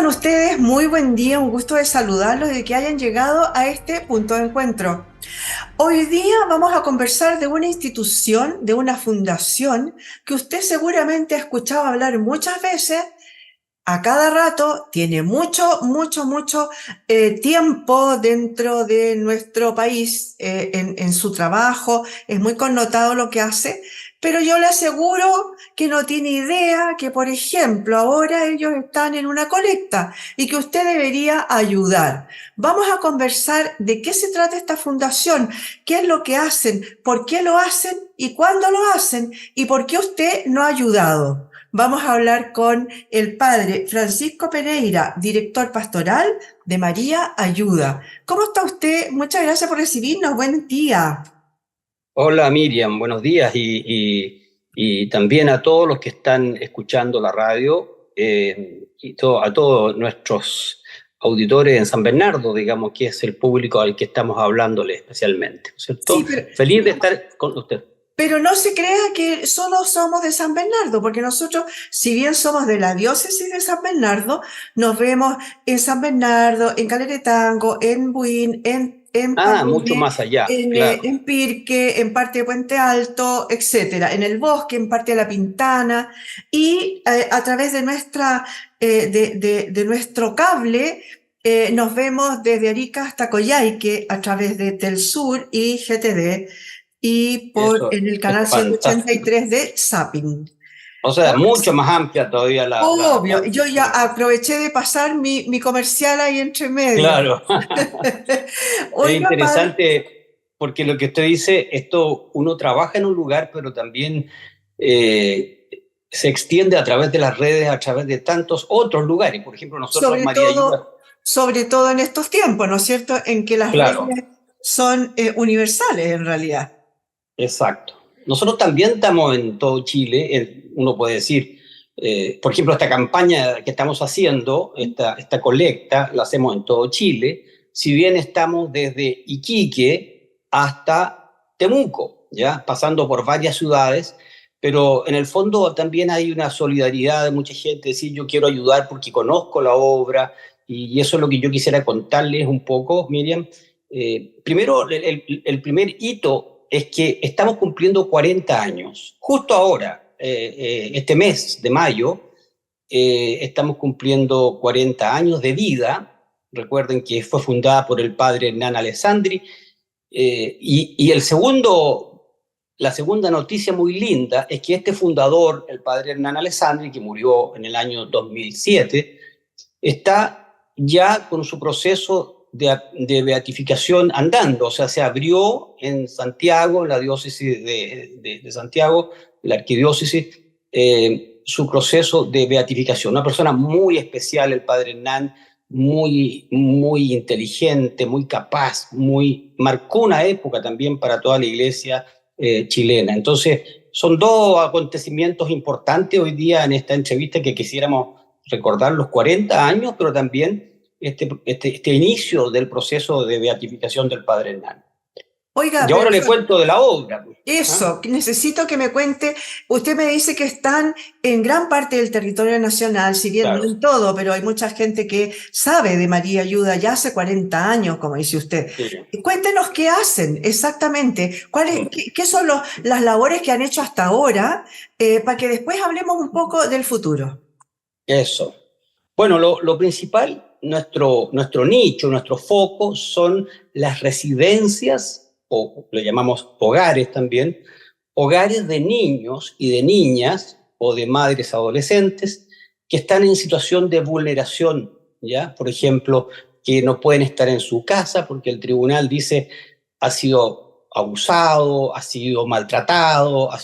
ustedes? Muy buen día, un gusto de saludarlos y de que hayan llegado a este punto de encuentro. Hoy día vamos a conversar de una institución, de una fundación que usted seguramente ha escuchado hablar muchas veces. A cada rato tiene mucho tiempo dentro de nuestro país en su trabajo, es muy connotado lo que hace, pero yo le aseguro que no tiene idea que, por ejemplo, ahora ellos están en una colecta y que usted debería ayudar. Vamos a conversar de qué se trata esta fundación, qué es lo que hacen, por qué lo hacen y cuándo lo hacen y por qué usted no ha ayudado. Vamos a hablar con el padre Francisco Pereira, director pastoral de María Ayuda. ¿Cómo está usted? Muchas gracias por recibirnos. Buen día. Hola Miriam, buenos días y también a todos los que están escuchando la radio a todos nuestros auditores en San Bernardo, digamos, que es el público al que estamos hablándole especialmente, Sí, ¿cierto? Feliz de estar con usted. pero no se crea que solo somos de San Bernardo, porque nosotros, si bien somos de la diócesis de San Bernardo, nos vemos en San Bernardo, en Caleretango, en Buin, en Mucho Paine, más allá, claro. en Pirque, en parte de Puente Alto, etcétera, en el Bosque, en parte de La Pintana, y a través de de nuestro cable, nos vemos desde Arica hasta Coyhaique a través de Telsur y GTD y Eso en el es canal fantástico. 183 de Zapping. O sea, mucho más amplia todavía Obvio, yo ya la- aproveché de pasar mi comercial ahí entre medio. Claro. Es Oiga, padre, interesante porque lo que usted dice, esto uno trabaja en un lugar, pero también eh, se extiende a través de las redes, a través de tantos otros lugares. Por ejemplo, nosotros, sobre María Ayuda, sobre todo en estos tiempos, ¿no es cierto?, en que las redes claro, son universales en realidad. exacto. Nosotros también estamos en todo Chile, uno puede decir, por ejemplo, esta campaña que estamos haciendo, esta colecta, la hacemos en todo Chile, si bien estamos desde Iquique hasta Temuco, ¿ya? Pasando por varias ciudades, pero en el fondo también hay una solidaridad de mucha gente, decir yo quiero ayudar porque conozco la obra, y eso es lo que yo quisiera contarles un poco, Miriam. Primero, el primer hito es que estamos cumpliendo 40 años. Justo ahora, este mes de mayo, estamos cumpliendo 40 años de vida. Recuerden que fue fundada por el padre Hernán Alessandri. Y la segunda noticia muy linda es que este fundador, el padre Hernán Alessandri, que murió en el año 2007, está ya con su proceso de beatificación andando, o sea, se abrió en Santiago, en la diócesis de Santiago, la arquidiócesis, su proceso de beatificación. Una persona muy especial, el padre Hernán, muy inteligente, muy capaz, marcó una época también para toda la iglesia chilena. Entonces, son dos acontecimientos importantes hoy día en esta entrevista que quisiéramos recordar los 40 años, pero también este inicio del proceso de beatificación del padre Hernán. Oiga, Y pero ahora le cuento de la obra. ¿Ah? eso, necesito que me cuente. Usted me dice que están en gran parte del territorio nacional, si bien no Claro. en todo, pero hay mucha gente que sabe de María Ayuda ya hace 40 años, como dice usted. Sí. Cuéntenos qué hacen exactamente, qué son las labores que han hecho hasta ahora, para que después hablemos un poco del futuro. Eso. Bueno, lo principal, nuestro nicho, nuestro foco son las residencias, o lo llamamos hogares también, hogares de niños y de niñas o de madres adolescentes que están en situación de vulneración, ¿ya? Por ejemplo, que no pueden estar en su casa porque el tribunal dice ha sido abusado, ha sido maltratado, han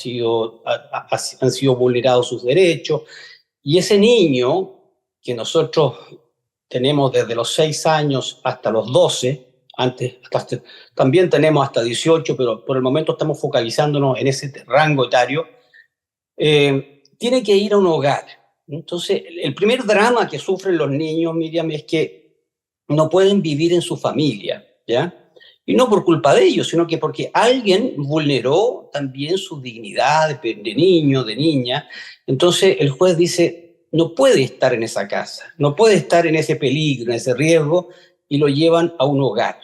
sido vulnerados sus derechos. Y ese niño que nosotros tenemos desde los 6 años hasta los 12, también tenemos hasta 18, pero por el momento estamos focalizándonos en ese rango etario, tiene que ir a un hogar. Entonces, el primer drama que sufren los niños, Miriam, es que no pueden vivir en su familia, ¿ya? Y no por culpa de ellos, sino que porque alguien vulneró también su dignidad de niño, de niña. Entonces, el juez dice, no puede estar en esa casa, no puede estar en ese peligro, en ese riesgo, y lo llevan a un hogar.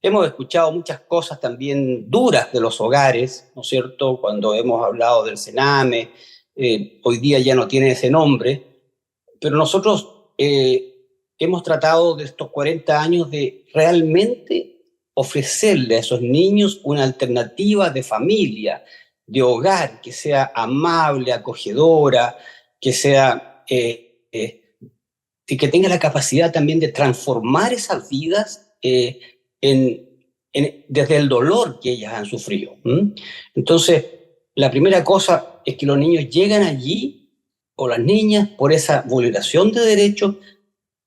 Hemos escuchado muchas cosas también duras de los hogares, ¿no es cierto? Cuando hemos hablado del Sename, hoy día ya no tiene ese nombre, pero nosotros hemos tratado de estos 40 años de realmente ofrecerle a esos niños una alternativa de familia, de hogar, que sea amable, acogedora, que sea y que tenga la capacidad también de transformar esas vidas desde el dolor que ellas han sufrido. Entonces, la primera cosa es que los niños llegan allí, o las niñas, por esa vulneración de derechos,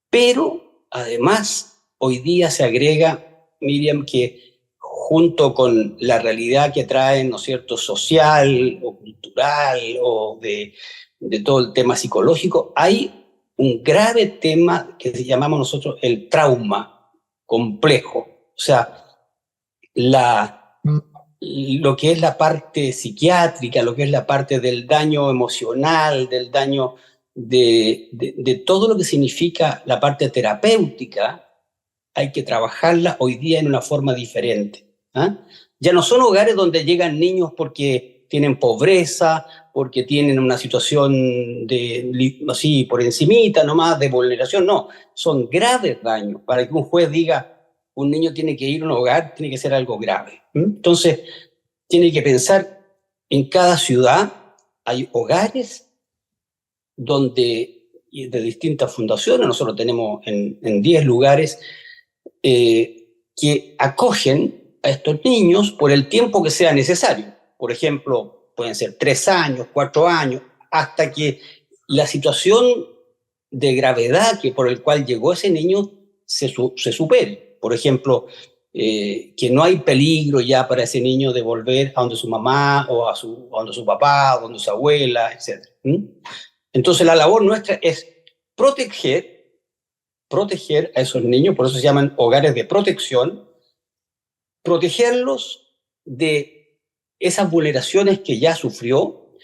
pero además hoy día se agrega, Miriam, que junto con la realidad que traen, ¿no es cierto?, social o cultural o de todo el tema psicológico, hay un grave tema que llamamos nosotros el trauma complejo. O sea, lo que es la parte psiquiátrica, lo que es la parte del daño emocional, del daño de todo lo que significa la parte terapéutica, hay que trabajarla hoy día en una forma diferente. Ya no son hogares donde llegan niños porque tienen pobreza, porque tienen una situación así por encimita nomás de vulneración, no, son graves daños. Para que un juez diga un niño tiene que ir a un hogar, tiene que ser algo grave. Entonces, tiene que pensar en cada ciudad hay hogares donde, de distintas fundaciones, nosotros tenemos en 10 lugares, que acogen a estos niños por el tiempo que sea necesario. Por ejemplo, pueden ser 3 años, 4 años, hasta que la situación de gravedad por el cual llegó ese niño se supere. Por ejemplo, que no hay peligro ya para ese niño de volver a donde su mamá o a donde su papá, o donde su abuela, etc. Entonces la labor nuestra es proteger a esos niños, por eso se llaman hogares de protección, protegerlos de esas vulneraciones que ya sufrió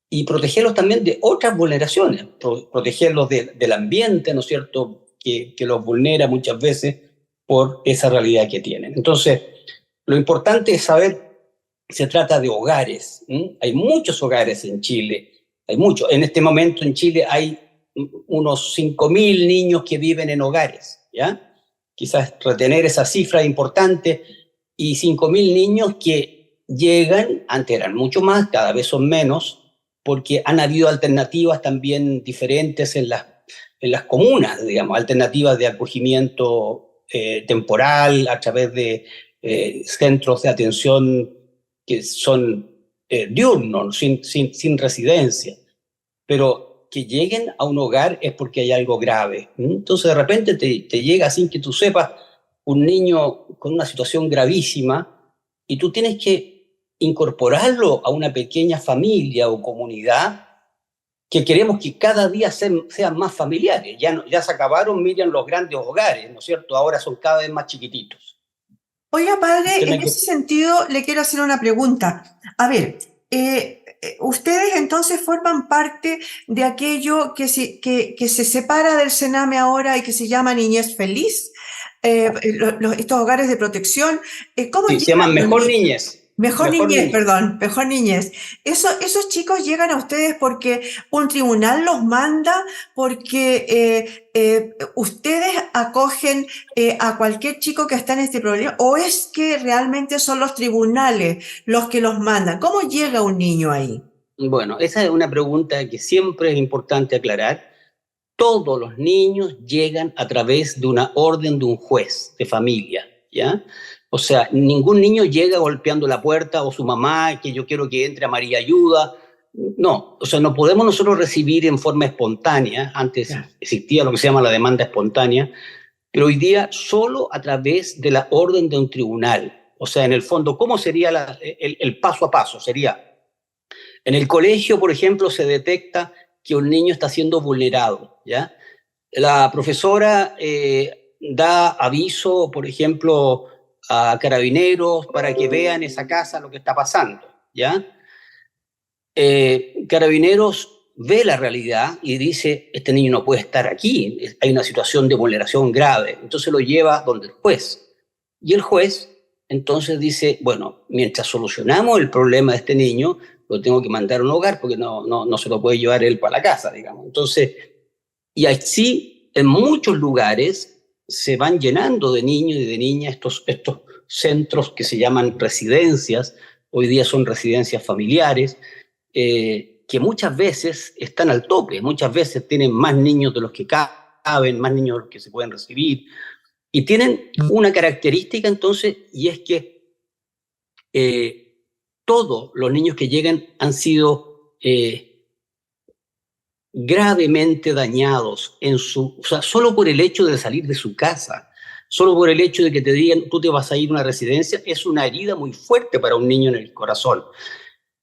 y protegerlos también de otras vulneraciones, protegerlos del ambiente, ¿no es cierto?, que los vulnera muchas veces por esa realidad que tienen. Entonces, lo importante es saber, se trata de hogares. Hay muchos hogares en Chile, hay muchos. En este momento en Chile hay unos 5.000 niños que viven en hogares, ¿ya? Quizás retener esa cifra es importante, y 5.000 niños que llegan, antes eran mucho más, cada vez son menos, porque han habido alternativas también diferentes en las comunas, digamos, alternativas de acogimiento temporal a través de centros de atención que son diurnos, sin residencia, pero que lleguen a un hogar es porque hay algo grave. Entonces de repente te llega sin que tú sepas un niño con una situación gravísima y tú tienes que incorporarlo a una pequeña familia o comunidad que queremos que cada día sean más familiares. Ya se acabaron, Miriam, los grandes hogares, ¿no es cierto? Ahora son cada vez más chiquititos. Oiga, padre, en ese sentido le quiero hacer una pregunta. A ver, ustedes entonces forman parte de aquello que se separa del Sename ahora y que se llama Niñez Feliz, estos hogares de protección. ¿Cómo Sí, se llaman Mejor Niñez. Mejor niñez, perdón, mejor niñez. Esos chicos llegan a ustedes porque un tribunal los manda, porque ustedes acogen a cualquier chico que está en este problema, o es que realmente son los tribunales los que los mandan. ¿Cómo llega un niño ahí? Bueno, esa es una pregunta que siempre es importante aclarar. Todos los niños llegan a través de una orden de un juez de familia, ¿ya? O sea, ningún niño llega golpeando la puerta o su mamá, que yo quiero que entre a María Ayuda. No, o sea, no podemos nosotros recibir en forma espontánea. Antes existía lo que se llama la demanda espontánea, pero hoy día solo a través de la orden de un tribunal. O sea, en el fondo, ¿cómo sería el paso a paso? Sería, en el colegio, por ejemplo, se detecta que un niño está siendo vulnerado, ¿ya? La profesora da aviso, por ejemplo, a carabineros para que vean esa casa lo que está pasando, ¿ya? Carabineros ve la realidad y dice, este niño no puede estar aquí, hay una situación de vulneración grave. Entonces lo lleva donde el juez. Y el juez entonces dice, bueno, mientras solucionamos el problema de este niño, lo tengo que mandar a un hogar porque no se lo puede llevar él para la casa, digamos. Entonces, y así en muchos lugares se van llenando de niños y de niñas estos centros que se llaman residencias, hoy día son residencias familiares, que muchas veces están al tope, muchas veces tienen más niños de los que caben, más niños de los que se pueden recibir, y tienen una característica entonces, y es que todos los niños que llegan han sido gravemente dañados o sea, solo por el hecho de salir de su casa, solo por el hecho de que te digan tú te vas a ir a una residencia, es una herida muy fuerte para un niño en el corazón.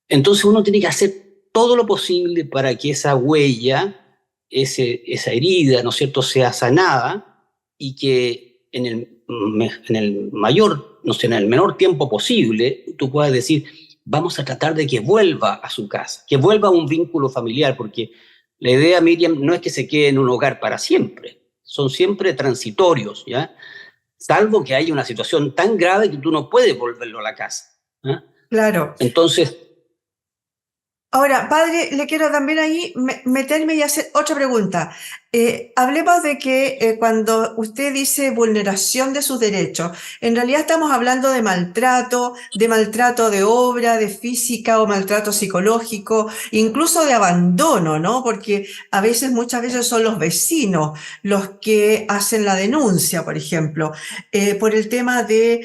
Entonces uno tiene que hacer todo lo posible para que esa huella, esa herida, ¿no es cierto?, sea sanada y que en el mayor, no sé, en el menor tiempo posible, tú puedas decir, vamos a tratar de que vuelva a su casa, que vuelva a un vínculo familiar, porque la idea, Miriam, no es que se quede en un hogar para siempre, son siempre transitorios, ¿ya? Salvo que haya una situación tan grave que tú no puedes volverlo a la casa, ¿eh? Claro. Entonces, Ahora, padre, le quiero también ahí meterme y hacer otra pregunta. Hablemos de que cuando usted dice vulneración de sus derechos, en realidad estamos hablando de maltrato de obra, de física o maltrato psicológico, incluso de abandono, ¿no? Porque muchas veces son los vecinos los que hacen la denuncia, por ejemplo, por el tema del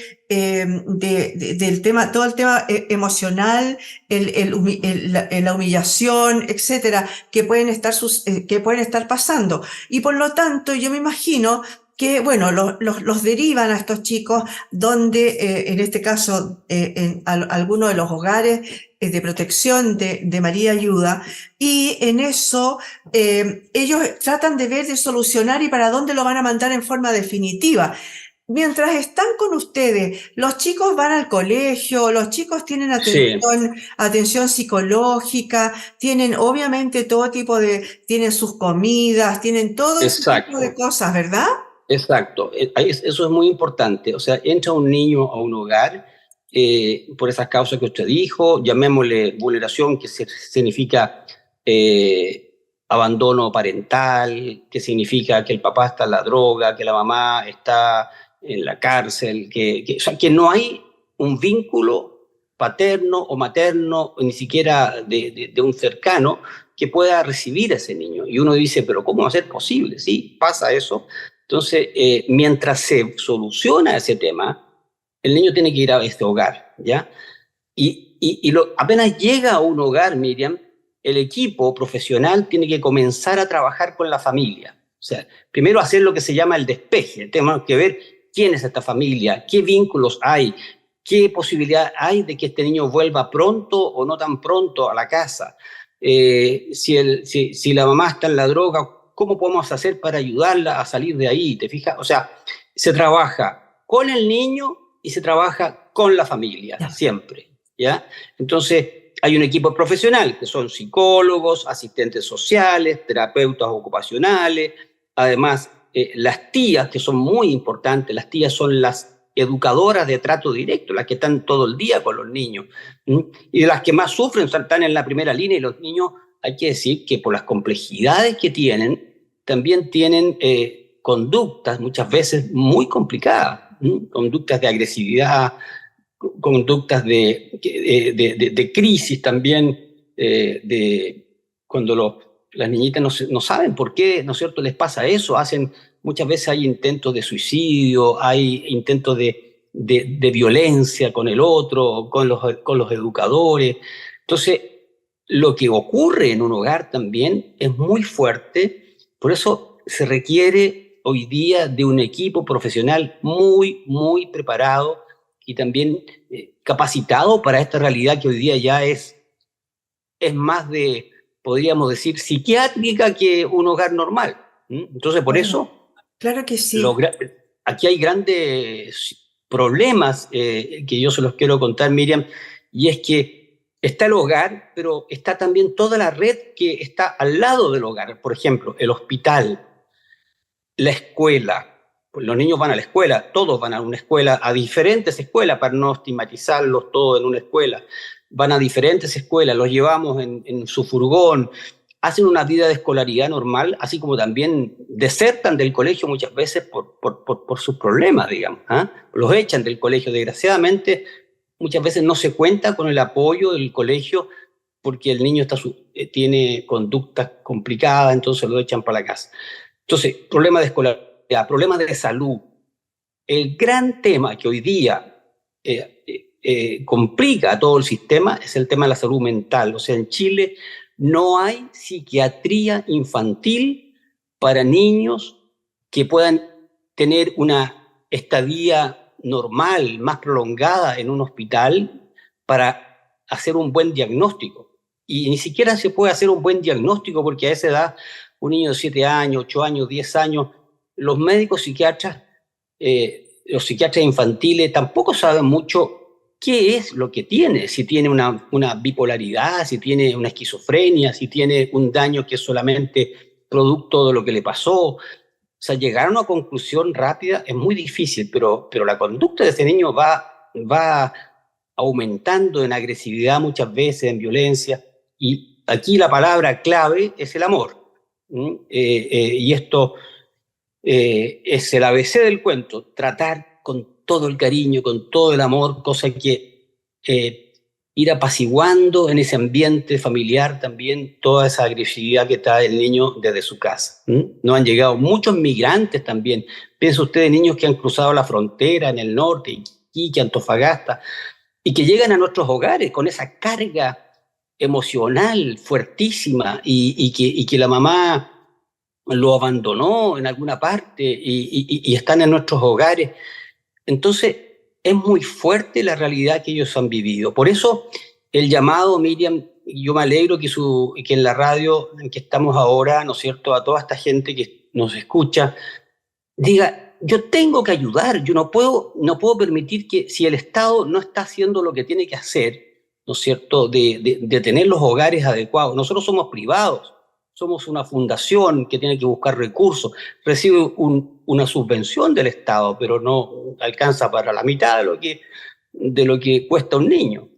tema, todo el tema emocional, la humillación, etcétera, que pueden estar pasando. Y por lo tanto, yo me imagino que, bueno, los derivan a estos chicos donde, en este caso, algunos de los hogares de protección de María Ayuda, y en eso ellos tratan de ver, de solucionar y para dónde lo van a mandar en forma definitiva. Mientras están con ustedes, los chicos van al colegio, los chicos tienen sí, atención psicológica, tienen obviamente tienen sus comidas, tienen todo ese tipo de exacto, cosas, ¿verdad? exacto. Eso es muy importante. O sea, entra un niño a un hogar por esas causas que usted dijo, llamémosle vulneración, que significa abandono parental, que significa que el papá está en la droga, que la mamá está en la cárcel, o sea, que no hay un vínculo paterno o materno, o ni siquiera de un cercano, que pueda recibir a ese niño. Y uno dice, pero ¿cómo va a ser posible? Sí, pasa eso. Entonces, mientras se soluciona ese tema, el niño tiene que ir a este hogar, ¿ya? Apenas llega a un hogar, Miriam, el equipo profesional tiene que comenzar a trabajar con la familia. O sea, primero hacer lo que se llama el despeje. Tenemos que ver quién es esta familia, qué vínculos hay, qué posibilidad hay de que este niño vuelva pronto o no tan pronto a la casa. Si la mamá está en la droga, ¿cómo podemos hacer para ayudarla a salir de ahí? ¿Te fijas? O sea, se trabaja con el niño y se trabaja con la familia, Ya. siempre, ¿ya? Entonces, hay un equipo profesional que son psicólogos, asistentes sociales, terapeutas ocupacionales, además las tías, que son muy importantes, las tías son las educadoras de trato directo, las que están todo el día con los niños, ¿m? Y de las que más sufren están en la primera línea, y los niños, hay que decir que por las complejidades que tienen, también tienen conductas muchas veces muy complicadas, conductas de agresividad, conductas de crisis también, cuando las niñitas no saben por qué, ¿no es cierto?, les pasa eso, muchas veces hay intentos de suicidio, hay intentos de violencia con el otro, con los educadores. Entonces, lo que ocurre en un hogar también es muy fuerte, por eso se requiere hoy día de un equipo profesional muy, muy preparado y también capacitado para esta realidad que hoy día ya es más podríamos decir, psiquiátrica que un hogar normal. Entonces, por Claro, eso, claro que sí. aquí hay grandes problemas que yo se los quiero contar, Miriam, y es que está el hogar, pero está también toda la red que está al lado del hogar. Por ejemplo, el hospital, la escuela. Pues los niños van a la escuela, todos van a una escuela, a diferentes escuelas, para no estigmatizarlos todos en una escuela. Van a diferentes escuelas, los llevamos en su furgón, hacen una vida de escolaridad normal, así como también desertan del colegio muchas veces por sus problemas, digamos. ¿Ah? Los echan del colegio. Desgraciadamente, muchas veces no se cuenta con el apoyo del colegio porque el niño tiene conductas complicadas, entonces lo echan para la casa. Entonces, problemas de escolaridad, problemas de salud. El gran tema que hoy día complica a todo el sistema es el tema de la salud mental. O sea, en Chile no hay psiquiatría infantil para niños que puedan tener una estadía normal, más prolongada en un hospital para hacer un buen diagnóstico. Y ni siquiera se puede hacer un buen diagnóstico porque a esa edad, un niño de 7 años, 8 años, 10 años, los médicos psiquiatras, los psiquiatras infantiles tampoco saben mucho qué es lo que tiene, si tiene una bipolaridad, si tiene una esquizofrenia, si tiene un daño que es solamente producto de lo que le pasó. O sea, llegar a una conclusión rápida es muy difícil, pero la conducta de ese niño va aumentando en agresividad muchas veces, en violencia, y aquí la palabra clave es el amor. Y esto es el ABC del cuento, tratar con todo el cariño, con todo el amor, cosa que ir apaciguando en ese ambiente familiar también toda esa agresividad que trae el niño desde su casa. Nos han llegado muchos migrantes también. Piensa usted de niños que han cruzado la frontera en el norte, Iquique, Antofagasta, y que llegan a nuestros hogares con esa carga emocional fuertísima y que la mamá lo abandonó en alguna parte y están en nuestros hogares. Entonces, es muy fuerte la realidad que ellos han vivido. Por eso, el llamado, Miriam, yo me alegro que en la radio en que estamos ahora, ¿no es cierto?, a toda esta gente que nos escucha, diga, yo tengo que ayudar, yo no puedo permitir que si el Estado no está haciendo lo que tiene que hacer, ¿no es cierto?, de tener los hogares adecuados. Nosotros somos privados, somos una fundación que tiene que buscar recursos, recibe una subvención del Estado, pero no alcanza para la mitad de lo que cuesta un niño.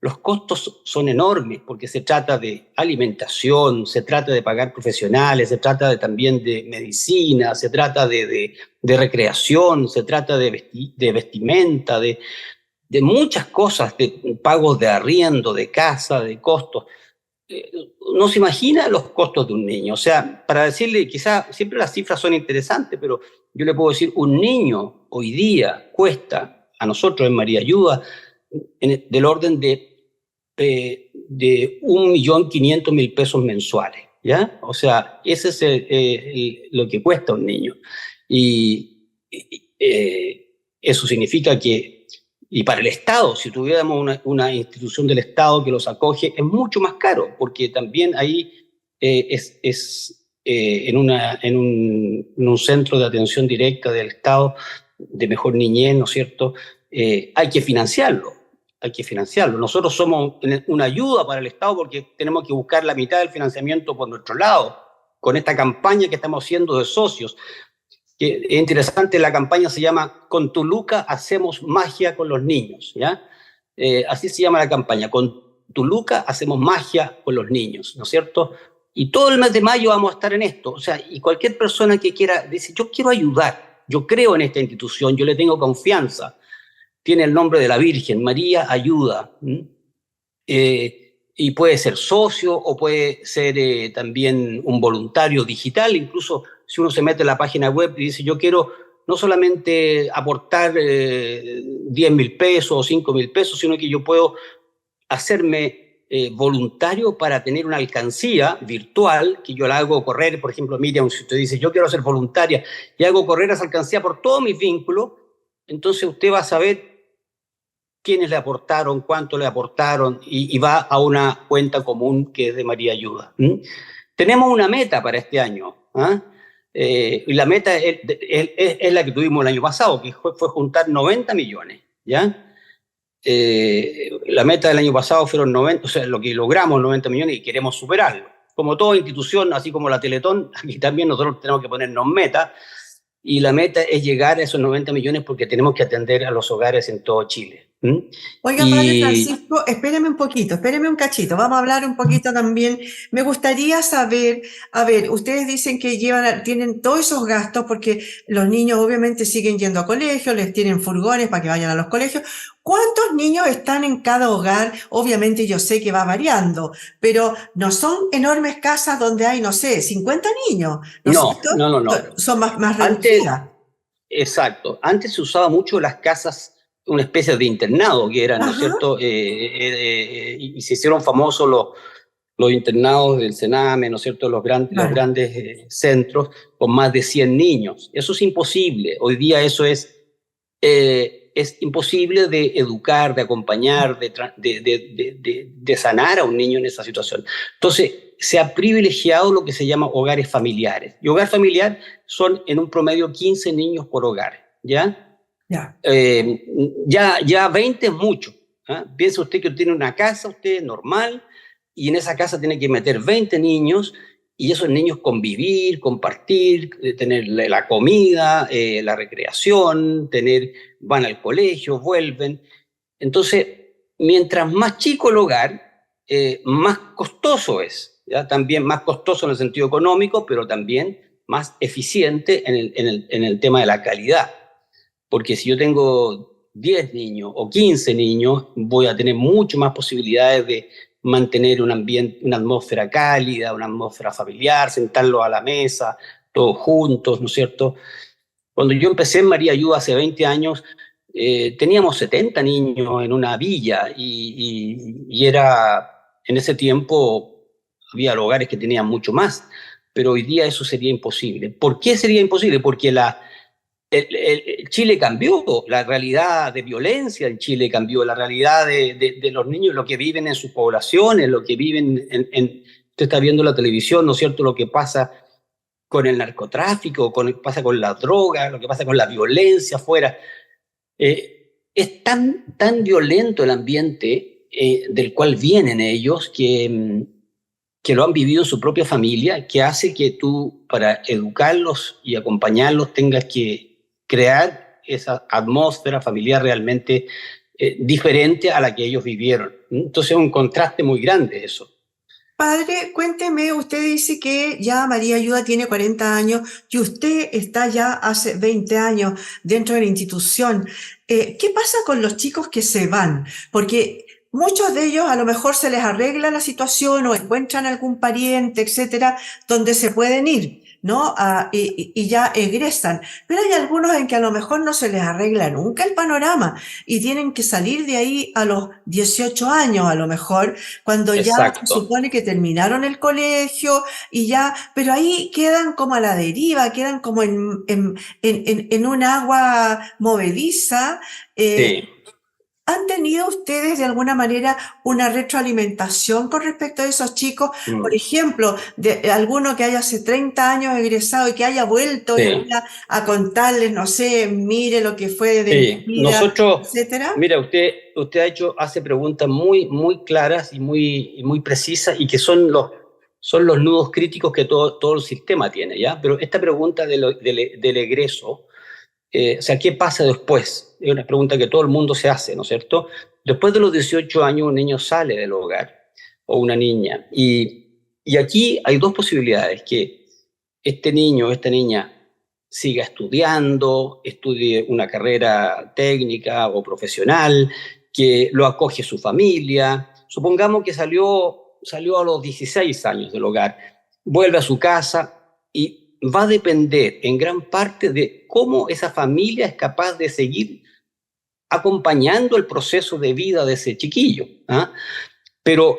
Los costos son enormes porque se trata de alimentación, se trata de pagar profesionales, se trata también de medicina, se trata de recreación, se trata de vestimenta, de muchas cosas, de pagos de arriendo, de casa, de costos. No se imagina los costos de un niño. O sea, para decirle, quizá siempre las cifras son interesantes, pero yo le puedo decir, un niño hoy día cuesta a nosotros en María Ayuda del orden de 1.500.000 pesos mensuales, ¿ya? O sea, ese es lo que cuesta un niño. Y eso significa que, y para el Estado, si tuviéramos una institución del Estado que los acoge, es mucho más caro, porque también ahí en un centro de atención directa del Estado, de mejor niñez, ¿no es cierto?, hay que financiarlo. Nosotros somos una ayuda para el Estado porque tenemos que buscar la mitad del financiamiento por nuestro lado, con esta campaña que estamos haciendo de socios. Que es interesante, la campaña se llama Con tu Luca hacemos magia con los niños, ¿ya? Así se llama la campaña, Con tu Luca hacemos magia con los niños, ¿no es cierto? Y todo el mes de mayo vamos a estar en esto, o sea, y cualquier persona que quiera, dice, yo quiero ayudar, yo creo en esta institución, yo le tengo confianza, tiene el nombre de la Virgen, María Ayuda, y puede ser socio o puede ser también un voluntario digital, incluso si uno se mete en la página web y dice, yo quiero no solamente aportar 10.000 pesos o 5.000 pesos, sino que yo puedo hacerme voluntario para tener una alcancía virtual, que yo la hago correr, por ejemplo, Miriam, si usted dice, yo quiero ser voluntaria, y hago correr esa alcancía por todos mis vínculos, entonces usted va a saber quiénes le aportaron, cuánto le aportaron, y va a una cuenta común que es de María Ayuda. Tenemos una meta para este año, y la meta es la que tuvimos el año pasado, que fue juntar 90 millones, ¿ya? La meta del año pasado fueron 90, o sea, lo que logramos 90 millones y queremos superarlo. Como toda institución, así como la Teletón, aquí también nosotros tenemos que ponernos metas, y la meta es llegar a esos 90 millones porque tenemos que atender a los hogares en todo Chile. ¿Mm? Oiga, padre Y Francisco, espéreme un poquito, espéreme un cachito. Vamos a hablar un poquito también. Me gustaría saber, a ver, ustedes dicen que tienen todos esos gastos porque los niños obviamente siguen yendo a colegio, les tienen furgones para que vayan a los colegios. ¿Cuántos niños están en cada hogar? Obviamente yo sé que va variando, pero no son enormes casas donde hay, no sé, 50 niños, ¿no es no, cierto? no, no, no. Son más Antes, reducidas. exacto, antes se usaba mucho las casas, una especie de internado que eran, ¿no es Ajá, cierto? Y se hicieron famosos los internados del Sename, ¿no es cierto?, los claro. grandes centros con más de 100 niños. Eso es imposible. Hoy día eso es imposible de educar, de acompañar, de sanar a un niño en esa situación. Entonces, se ha privilegiado lo que se llama hogares familiares. Y hogar familiar son en un promedio 15 niños por hogar, ¿ya? Ya. Ya 20 es mucho. ¿Ah? Piensa usted que tiene una casa, usted normal, y en esa casa tiene que meter 20 niños, y esos niños convivir, compartir, tener la comida, la recreación, van al colegio, vuelven. Entonces, mientras más chico el hogar, más costoso es, ¿ya? También más costoso en el sentido económico, pero también más eficiente en el tema de la calidad. Porque si yo tengo 10 niños o 15 niños, voy a tener mucho más posibilidades de mantener un ambiente, una atmósfera cálida, una atmósfera familiar, sentarlos a la mesa, todos juntos, ¿no es cierto? Cuando yo empecé en María Ayuda hace 20 años, teníamos 70 niños en una villa y era, en ese tiempo, había hogares que tenían mucho más, pero hoy día eso sería imposible. ¿Por qué sería imposible? Porque Chile cambió, la realidad de violencia en Chile cambió, la realidad de los niños, lo que viven en sus poblaciones, lo que viven usted está viendo la televisión, ¿no es cierto?, lo que pasa con el narcotráfico, pasa con la droga, lo que pasa con la violencia afuera. Es tan violento el ambiente del cual vienen ellos que lo han vivido en su propia familia, que hace que tú, para educarlos y acompañarlos, tengas que crear esa atmósfera familiar realmente diferente a la que ellos vivieron. Entonces es un contraste muy grande eso. Padre, cuénteme, usted dice que ya María Ayuda tiene 40 años y usted está ya hace 20 años dentro de la institución. ¿Qué pasa con los chicos que se van? Porque muchos de ellos a lo mejor se les arregla la situación o encuentran algún pariente, etcétera, donde se pueden ir, ¿no? Y ya egresan. Pero hay algunos en que a lo mejor no se les arregla nunca el panorama y tienen que salir de ahí a los 18 años a lo mejor cuando ya se Exacto. supone que terminaron el colegio y ya, pero ahí quedan como a la deriva, quedan como en un agua movediza. Eh, Sí. ¿Han tenido ustedes de alguna manera una retroalimentación con respecto a esos chicos? Por Mm. ejemplo, de alguno que haya hace 30 años egresado y que haya vuelto y Sí. venga a contarles, no sé, mire lo que fue de mi Sí, vida, nosotros, etcétera. mira, usted hace preguntas muy claras y muy precisas y que son los nudos críticos que todo el sistema tiene, ¿ya? Pero esta pregunta del egreso, o sea, ¿qué pasa después? Es una pregunta que todo el mundo se hace, ¿no es cierto? Después de los 18 años un niño sale del hogar o una niña y aquí hay dos posibilidades, que este niño o esta niña siga estudiando, estudie una carrera técnica o profesional, que lo acoge su familia. Supongamos que salió a los 16 años del hogar, vuelve a su casa y va a depender en gran parte de cómo esa familia es capaz de seguir acompañando el proceso de vida de ese chiquillo. ¿Ah? Pero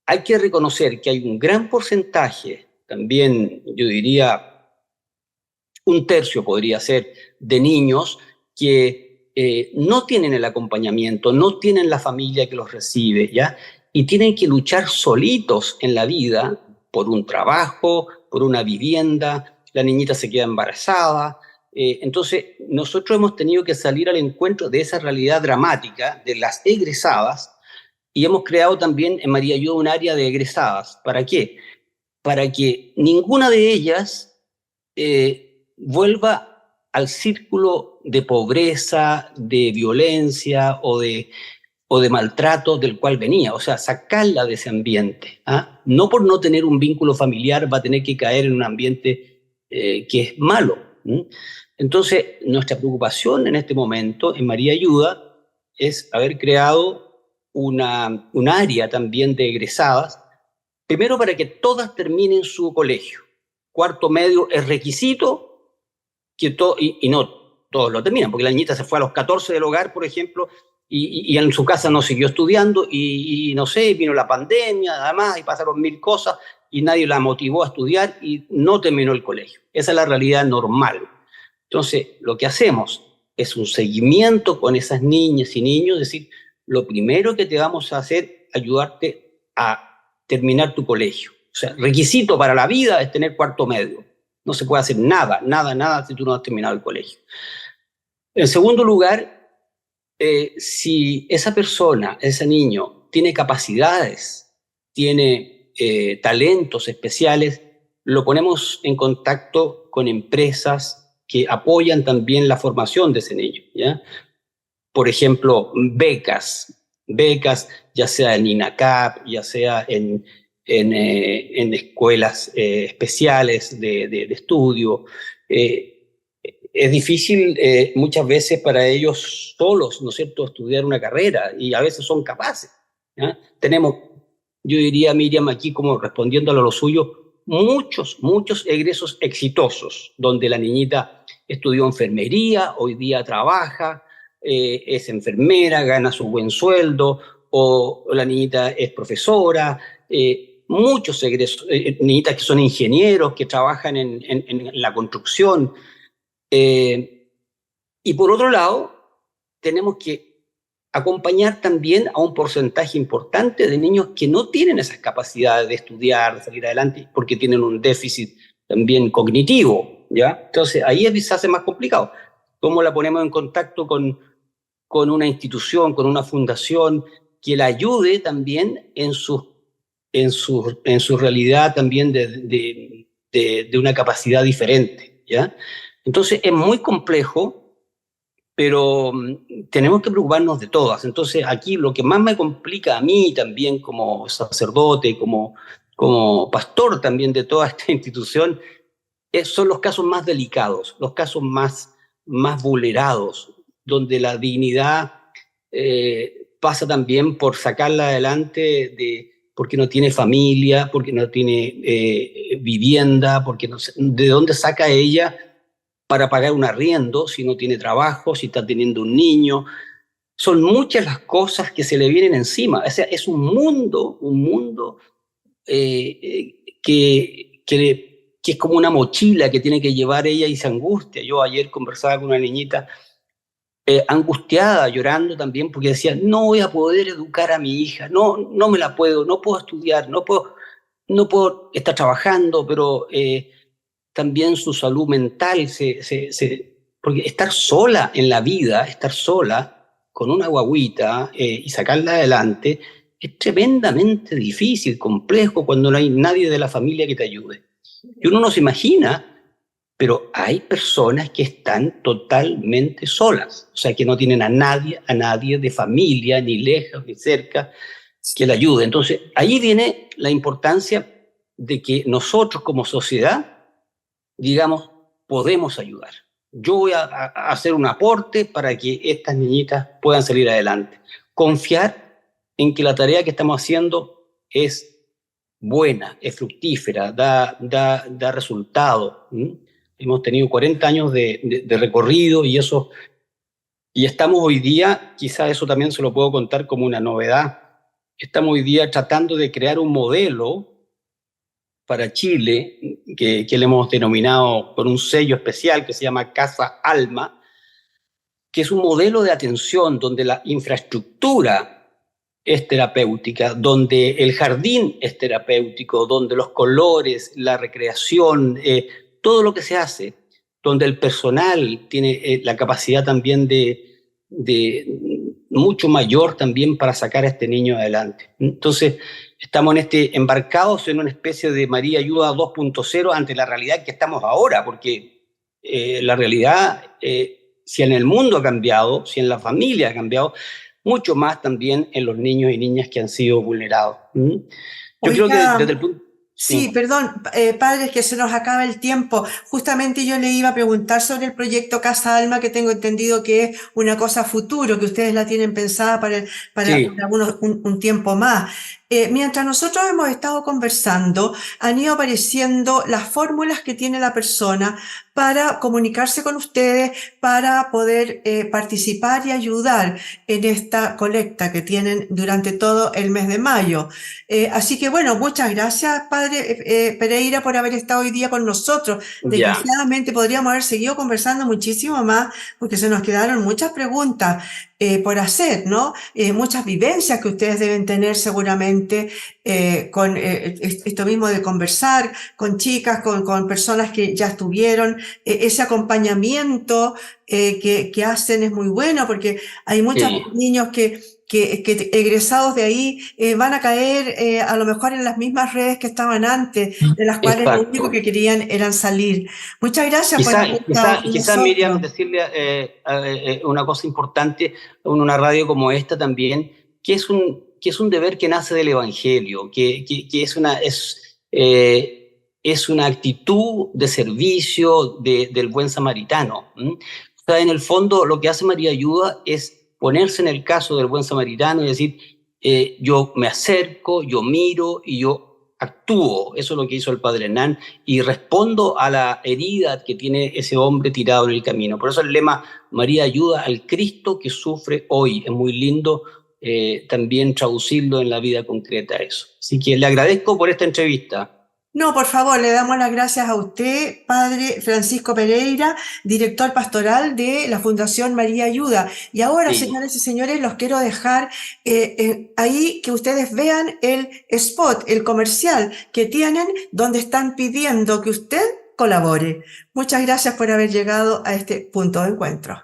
hay que reconocer que hay un gran porcentaje, también yo diría un tercio podría ser, de niños que no tienen el acompañamiento, no tienen la familia que los recibe, ¿ya? Y tienen que luchar solitos en la vida por un trabajo, por una vivienda, la niñita se queda embarazada, Entonces, nosotros hemos tenido que salir al encuentro de esa realidad dramática de las egresadas y hemos creado también en María Ayuda un área de egresadas. ¿Para qué? Para que ninguna de ellas vuelva al círculo de pobreza, de violencia o de maltrato del cual venía, o sea, sacarla de ese ambiente. ¿Ah? No por no tener un vínculo familiar va a tener que caer en un ambiente que es malo. Entonces, nuestra preocupación en este momento en María Ayuda es haber creado un área también de egresadas, primero para que todas terminen su colegio. Cuarto medio es requisito que y no todos lo terminan, porque la niñita se fue a los 14 del hogar, por ejemplo, y en su casa no siguió estudiando, y no sé, vino la pandemia, además, y pasaron 1000 cosas, y nadie la motivó a estudiar, y no terminó el colegio. Esa es la realidad normal. Entonces, lo que hacemos es un seguimiento con esas niñas y niños, es decir, lo primero que te vamos a hacer es ayudarte a terminar tu colegio. O sea, requisito para la vida es tener cuarto medio. No se puede hacer nada, nada, nada si tú no has terminado el colegio. En segundo lugar, si esa persona, ese niño, tiene capacidades, tiene talentos especiales, lo ponemos en contacto con empresas que apoyan también la formación de ese niño, ¿ya? Por ejemplo, becas, ya sea en INACAP, ya sea en escuelas especiales de estudio. Es difícil muchas veces para ellos solos, ¿no es cierto?, estudiar una carrera, y a veces son capaces. ¿Ya? Tenemos, yo diría, Miriam, aquí como respondiendo a lo suyo, muchos egresos exitosos, donde la niñita estudió enfermería, hoy día trabaja, es enfermera, gana su buen sueldo, o la niñita es profesora, muchos egresos, niñitas que son ingenieros, que trabajan en la construcción. Y por otro lado, tenemos que acompañar también a un porcentaje importante de niños que no tienen esas capacidades de estudiar, de salir adelante, porque tienen un déficit también cognitivo, ¿ya? Entonces, ahí se hace más complicado. ¿Cómo la ponemos en contacto con una institución, con una fundación que la ayude también en su realidad también de una capacidad diferente, ¿ya? Entonces, es muy complejo, pero tenemos que preocuparnos de todas. Entonces, aquí lo que más me complica a mí también como sacerdote, como pastor también de toda esta institución, son los casos más delicados, los casos más vulnerados, donde la dignidad pasa también por sacarla adelante porque no tiene familia, porque no tiene vivienda, porque no sé, ¿de dónde saca ella para pagar un arriendo si no tiene trabajo, si está teniendo un niño? Son muchas las cosas que se le vienen encima. O sea, es un mundo que es como una mochila que tiene que llevar ella y se angustia. Yo ayer conversaba con una niñita angustiada, llorando también, porque decía, no voy a poder educar a mi hija, no me la puedo, no puedo estudiar, no puedo estar trabajando, pero también su salud mental, porque estar sola en la vida, estar sola con una guagüita y sacarla adelante, es tremendamente difícil, complejo, cuando no hay nadie de la familia que te ayude. Y uno no se imagina, pero hay personas que están totalmente solas, o sea, que no tienen a nadie de familia, ni lejos, ni cerca, que la ayude. Entonces, ahí viene la importancia de que nosotros como sociedad, digamos, podemos ayudar. Yo voy a hacer un aporte para que estas niñitas puedan salir adelante. Confiar en que la tarea que estamos haciendo es buena, es fructífera, da resultado. Hemos tenido 40 años de recorrido y estamos hoy día, quizá eso también se lo puedo contar como una novedad, estamos hoy día tratando de crear un modelo para Chile, que le hemos denominado con un sello especial que se llama Casa Alma, que es un modelo de atención donde la infraestructura es terapéutica, donde el jardín es terapéutico, donde los colores, la recreación, todo lo que se hace donde el personal tiene la capacidad también de mucho mayor también para sacar a este niño adelante. Entonces, estamos embarcados en una especie de María Ayuda 2.0 ante la realidad que estamos ahora, porque la realidad, si en el mundo ha cambiado, si en la familia ha cambiado, mucho más también en los niños y niñas que han sido vulnerados. Yo creo que desde el Oiga, punto... sí, Sí, perdón, padre, que se nos acaba el tiempo. Justamente yo le iba a preguntar sobre el proyecto Casa Alma, que tengo entendido que es una cosa futuro, que ustedes la tienen pensada sí, para un tiempo más. Mientras nosotros hemos estado conversando, han ido apareciendo las fórmulas que tiene la persona para comunicarse con ustedes, para poder participar y ayudar en esta colecta que tienen durante todo el mes de mayo. Así que bueno, muchas gracias, padre Pereira, por haber estado hoy día con nosotros. ya. Desgraciadamente podríamos haber seguido conversando muchísimo más porque se nos quedaron muchas preguntas por hacer, ¿no? Muchas vivencias que ustedes deben tener seguramente con esto mismo de conversar con chicas, con personas que ya estuvieron. Ese acompañamiento que hacen es muy bueno porque hay muchos Sí. niños que egresados de ahí van a caer a lo mejor en las mismas redes que estaban antes, de las cuales lo único que Exacto. querían eran salir. Muchas gracias por haber estado con Quizá, Miriam, nosotros. decirle una cosa importante en una radio como esta también, que es un deber que nace del Evangelio, que es una actitud de servicio del buen samaritano. O sea, en el fondo, lo que hace María Ayuda es ponerse en el caso del buen samaritano y decir, yo me acerco, yo miro y yo actúo. Eso es lo que hizo el padre Hernán y respondo a la herida que tiene ese hombre tirado en el camino. Por eso el lema María ayuda al Cristo que sufre hoy. Es muy lindo también traducirlo en la vida concreta eso. Así que le agradezco por esta entrevista. No, por favor, le damos las gracias a usted, padre Francisco Pereira, director pastoral de la Fundación María Ayuda. Y ahora, Sí. señores y señores, los quiero dejar ahí que ustedes vean el spot, el comercial que tienen, donde están pidiendo que usted colabore. Muchas gracias por haber llegado a este punto de encuentro.